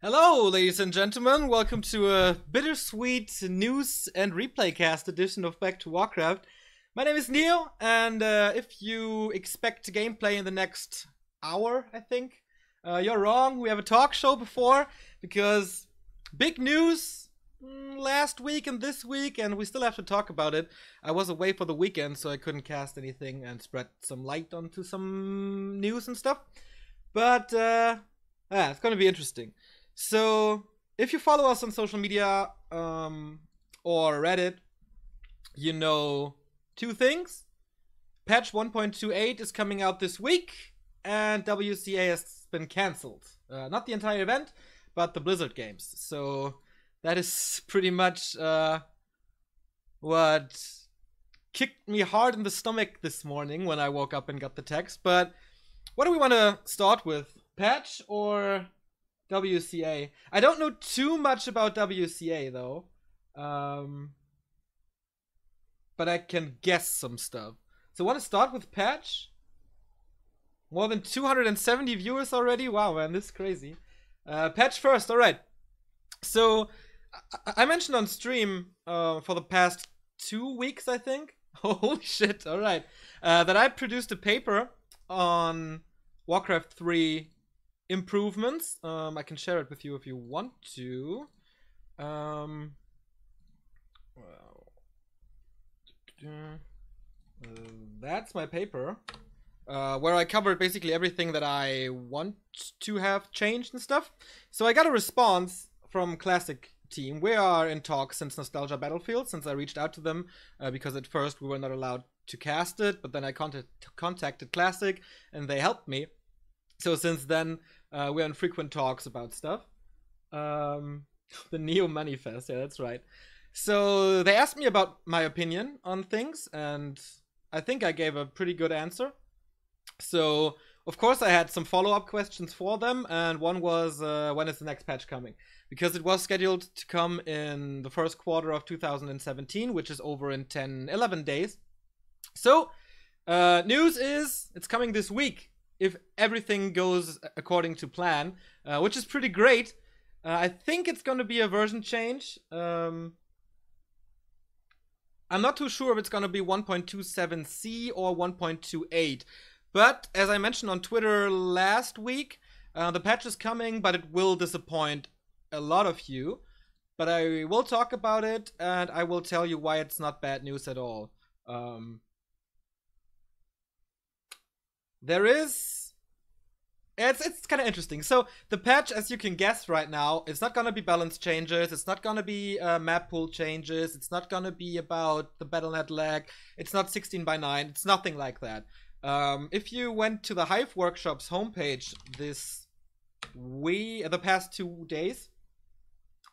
Hello, ladies and gentlemen. Welcome to a bittersweet news and replay cast edition of Back to Warcraft. My name is Neil, and if you expect gameplay in the next hour, I think, you're wrong. We have a talk show before, because big news last week and this week, and we still have to talk about it. I was away for the weekend, so I couldn't cast anything and spread some light onto some news and stuff. But, it's gonna be interesting. So, if you follow us on social media or Reddit, you know two things. Patch 1.28 is coming out this week, and WCA has been cancelled. Not the entire event, but the Blizzard games. So, that is pretty much what kicked me hard in the stomach this morning when I woke up and got the text. But what do we want to start with? Patch or WCA? I don't know too much about WCA though, but I can guess some stuff. So, want to start with patch? More than 270 viewers already. Wow, man, this is crazy. Patch first. All right. So, I mentioned on stream for the past 2 weeks, I think. Holy shit! All right, that I produced a paper on Warcraft 3 improvements. I can share it with you if you want to. That's my paper, where I covered basically everything that I want to have changed and stuff. So I got a response from Classic team. We are in talks since Nostalgia Battlefield, since I reached out to them, because at first we were not allowed to cast it, but then I contacted Classic and they helped me. So since then, we're in frequent talks about stuff. The Neo Manifest, yeah, that's right. So they asked me about my opinion on things, and I think I gave a pretty good answer. So, of course, I had some follow-up questions for them, and one was, when is the next patch coming? Because it was scheduled to come in the first quarter of 2017, which is over in 11 days. So, news is, it's coming this week, if everything goes according to plan, which is pretty great. I think it's going to be a version change. I'm not too sure if it's going to be 1.27c or 1.28. But, as I mentioned on Twitter last week, the patch is coming, but it will disappoint a lot of you. But I will talk about it, and I will tell you why it's not bad news at all. It's kind of interesting. So the patch, as you can guess right now, it's not gonna be balance changes. It's not gonna be map pool changes. It's not gonna be about the Battle.net lag. It's not 16:9. It's nothing like that. If you went to the Hive Workshop's homepage the past 2 days,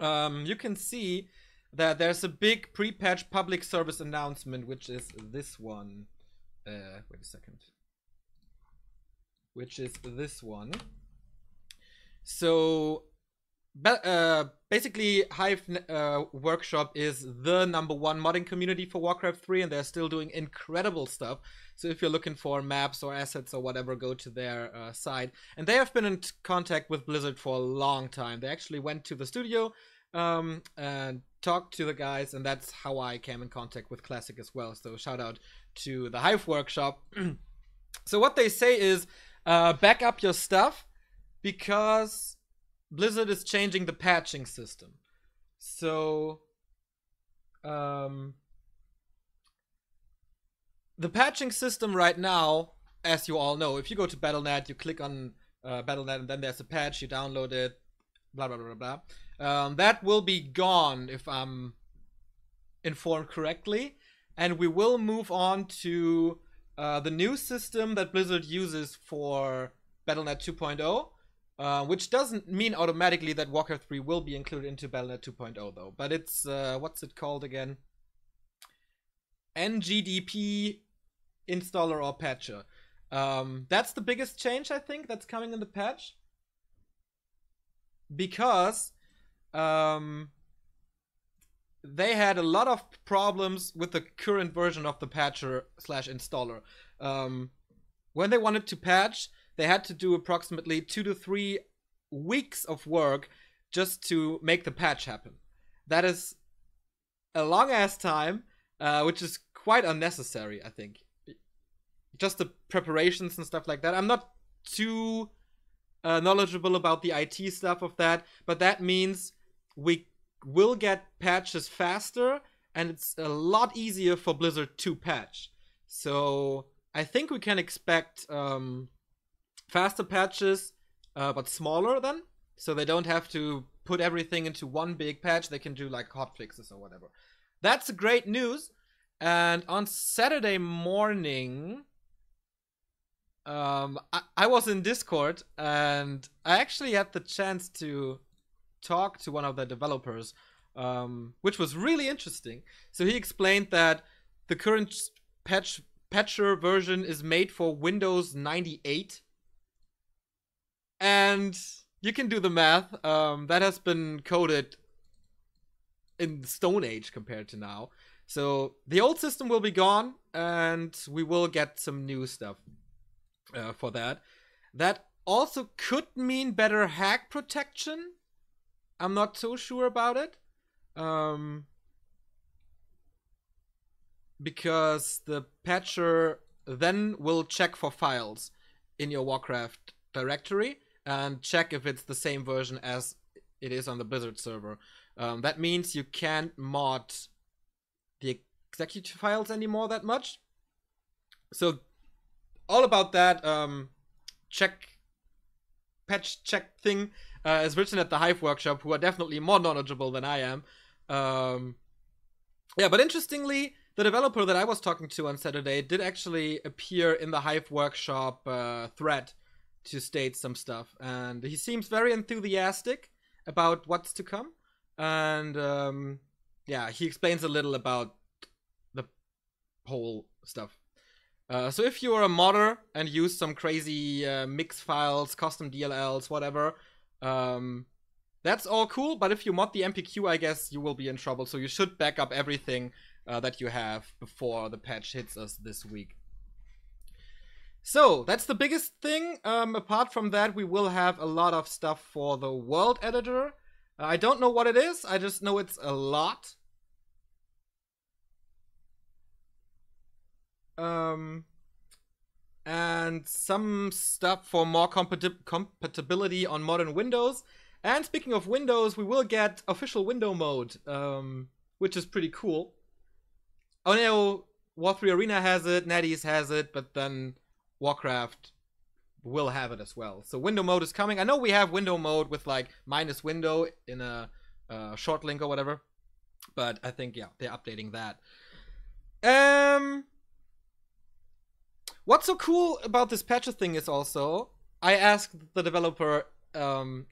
you can see that there's a big pre-patch public service announcement, which is this one. Wait a second. Which is this one. So, basically, Hive Workshop is the #1 modding community for Warcraft 3, and they're still doing incredible stuff. So if you're looking for maps or assets or whatever, go to their site. And they have been in contact with Blizzard for a long time. They actually went to the studio and talked to the guys, and that's how I came in contact with Classic as well. So shout out to the Hive Workshop. So what they say is, back up your stuff, because Blizzard is changing the patching system. So, the patching system right now, as you all know, if you go to Battle.net, you click on Battle.net, and then there's a patch, you download it, blah, blah, blah, blah, blah. That will be gone, if I'm informed correctly, and we will move on to the new system that Blizzard uses for Battle.net 2.0, which doesn't mean automatically that Warcraft 3 will be included into Battle.net 2.0 though. But it's, what's it called again? NGDP installer or patcher. That's the biggest change, I think, that's coming in the patch. Because they had a lot of problems with the current version of the patcher slash installer. When they wanted to patch, they had to do approximately 2 to 3 weeks of work just to make the patch happen. That is a long ass time, which is quite unnecessary, I think. Just the preparations and stuff like that. I'm not too knowledgeable about the IT stuff of that, but that means we will get patches faster, and it's a lot easier for Blizzard to patch. So I think we can expect faster patches, but smaller then, so they don't have to put everything into one big patch. They can do like hotfixes or whatever. That's great news. And on Saturday morning, I was in Discord, and I actually had the chance to talk to one of the developers, which was really interesting. So he explained that the current patcher version is made for Windows 98, and you can do the math. That has been coded in the Stone Age compared to now. So the old system will be gone, and we will get some new stuff for that. That also could mean better hack protection. I'm not so sure about it. Because the patcher then will check for files in your Warcraft directory and check if it's the same version as it is on the Blizzard server. That means you can't mod the executive files anymore that much. So all about that patch check thing is written at the Hive Workshop, who are definitely more knowledgeable than I am. Yeah, but interestingly, the developer that I was talking to on Saturday did actually appear in the Hive Workshop thread to state some stuff, and he seems very enthusiastic about what's to come. And yeah, he explains a little about the whole stuff. So if you're a modder and use some crazy mix files, custom DLLs, whatever, that's all cool. But if you mod the MPQ, I guess you will be in trouble. So you should back up everything that you have before the patch hits us this week. So that's the biggest thing. Apart from that, we will have a lot of stuff for the world editor. I don't know what it is. I just know it's a lot. And some stuff for more compatibility on modern Windows. And speaking of Windows, we will get official window mode, which is pretty cool. I know War 3 Arena has it, NetEase has it, but then Warcraft will have it as well. So window mode is coming. I know we have window mode with like -window in a short link or whatever, but I think, yeah, they're updating that. What's so cool about this patches thing is also, I asked the developer,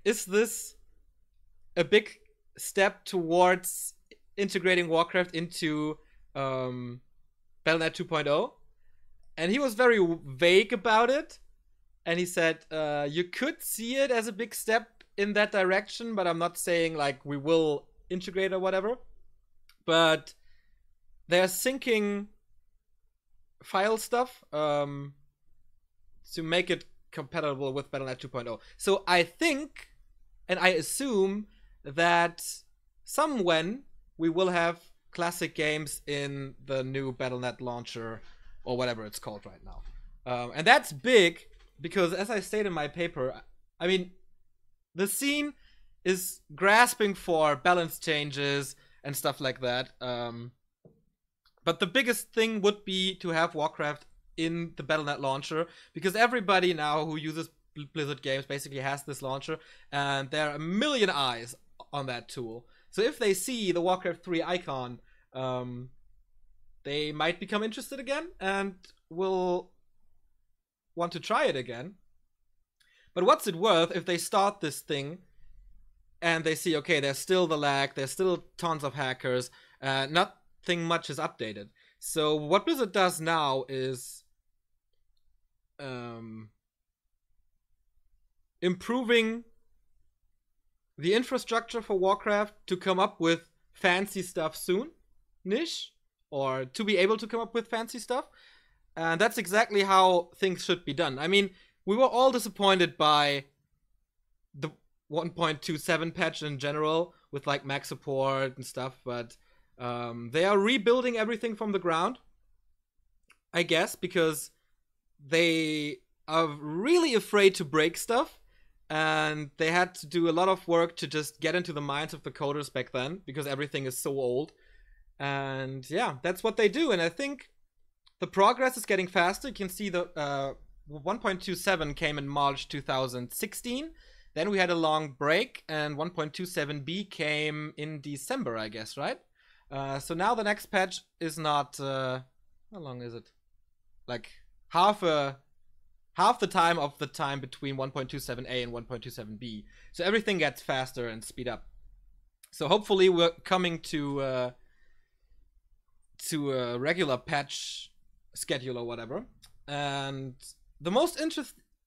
is this a big step towards integrating Warcraft into Battle.net 2.0? And he was very vague about it. And he said, you could see it as a big step in that direction, but I'm not saying like we will integrate or whatever. But they're syncing file stuff to make it compatible with Battle.net 2.0. So I think, and I assume, that somewhen we will have classic games in the new Battle.net launcher, or whatever it's called right now. And that's big, because as I stated in my paper, I mean, the scene is grasping for balance changes and stuff like that. But the biggest thing would be to have Warcraft in the Battle.net launcher, because everybody now who uses Blizzard games basically has this launcher, and there are a million eyes on that tool. So if they see the Warcraft 3 icon, they might become interested again and will want to try it again. But what's it worth if they start this thing and they see, okay, there's still the lag, there's still tons of hackers, nothing much is updated. So what Blizzard does now is improving the infrastructure for Warcraft to come up with fancy stuff soon-ish, or to be able to come up with fancy stuff. And that's exactly how things should be done. I mean, we were all disappointed by the 1.27 patch in general with like max support and stuff, but they are rebuilding everything from the ground, I guess, because they are really afraid to break stuff, and they had to do a lot of work to just get into the minds of the coders back then because everything is so old. And yeah, that's what they do. And I think the progress is getting faster. You can see the 1.27 came in March 2016. Then we had a long break, and 1.27b came in December, I guess, right? So now the next patch is not how long is it? Like half the time of the time between 1.27a and 1.27b. So everything gets faster and speed up. So hopefully we're coming to a regular patch schedule or whatever. And the most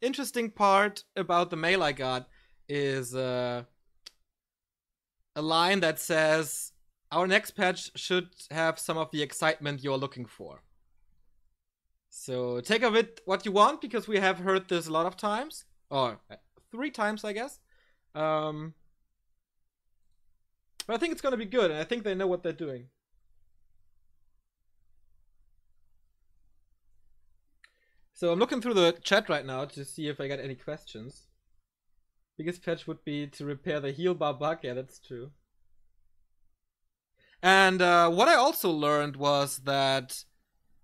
interesting part about the mail I got is a line that says, "Our next patch should have some of the excitement you're looking for." So take of it what you want, because we have heard this a lot of times, or 3 times, I guess. But I think it's gonna be good, and I think they know what they're doing. So I'm looking through the chat right now to see if I got any questions. Biggest patch would be to repair the heal bar bug. Yeah, that's true. And what I also learned was that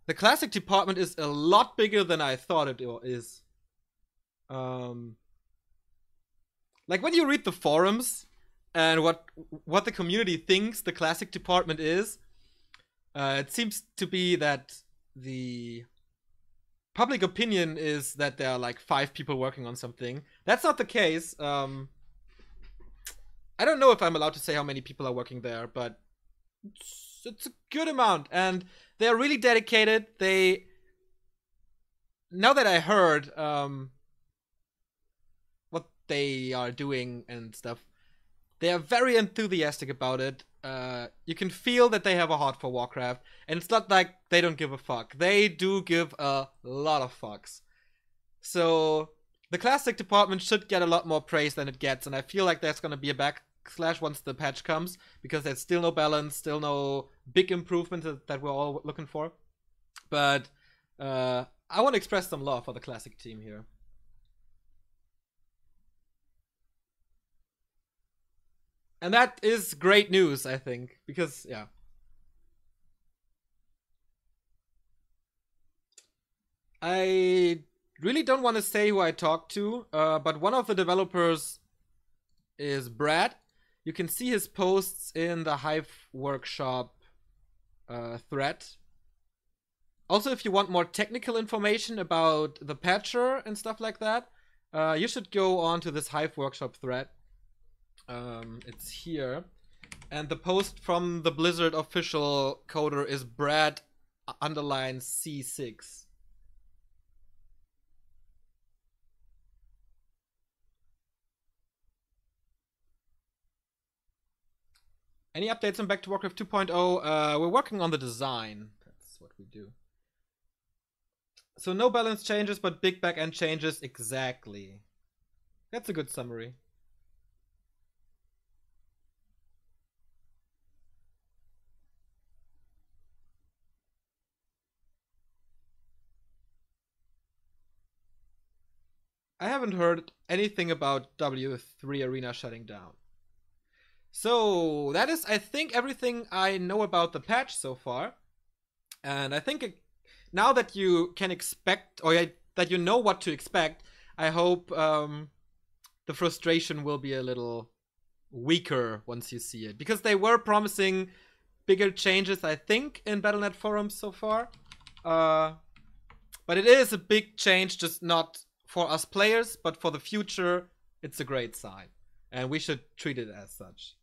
the classic department is a lot bigger than I thought it is. Like when you read the forums and what the community thinks the classic department is, it seems to be that the public opinion is that there are like 5 people working on something. That's not the case. I don't know if I'm allowed to say how many people are working there, but it's a good amount, and they're really dedicated. Now that I heard what they are doing and stuff, they are very enthusiastic about it. You can feel that they have a heart for Warcraft, and it's not like they don't give a fuck. They do give a lot of fucks. So the classic department should get a lot more praise than it gets, and I feel like there's gonna be a backslash once the patch comes, because there's still no balance, still no big improvements that we're all looking for. But I want to express some love for the classic team here. And that is great news, I think, because, yeah. I really don't want to say who I talked to, but one of the developers is Brad. You can see his posts in the Hive Workshop thread. Also, if you want more technical information about the patcher and stuff like that, you should go on to this Hive Workshop thread. It's here. And the post from the Blizzard official coder is Brad_C6. Any updates on Back to Warcraft 2.0? We're working on the design. That's what we do. So no balance changes, but big back-end changes. Exactly. That's a good summary. I haven't heard anything about W3 Arena shutting down. So that is, I think, everything I know about the patch so far. And I think now that you can expect, or that you know what to expect, I hope the frustration will be a little weaker once you see it. Because they were promising bigger changes, I think, in Battle.net forums so far. But it is a big change, just not for us players, but for the future, it's a great sign. And we should treat it as such.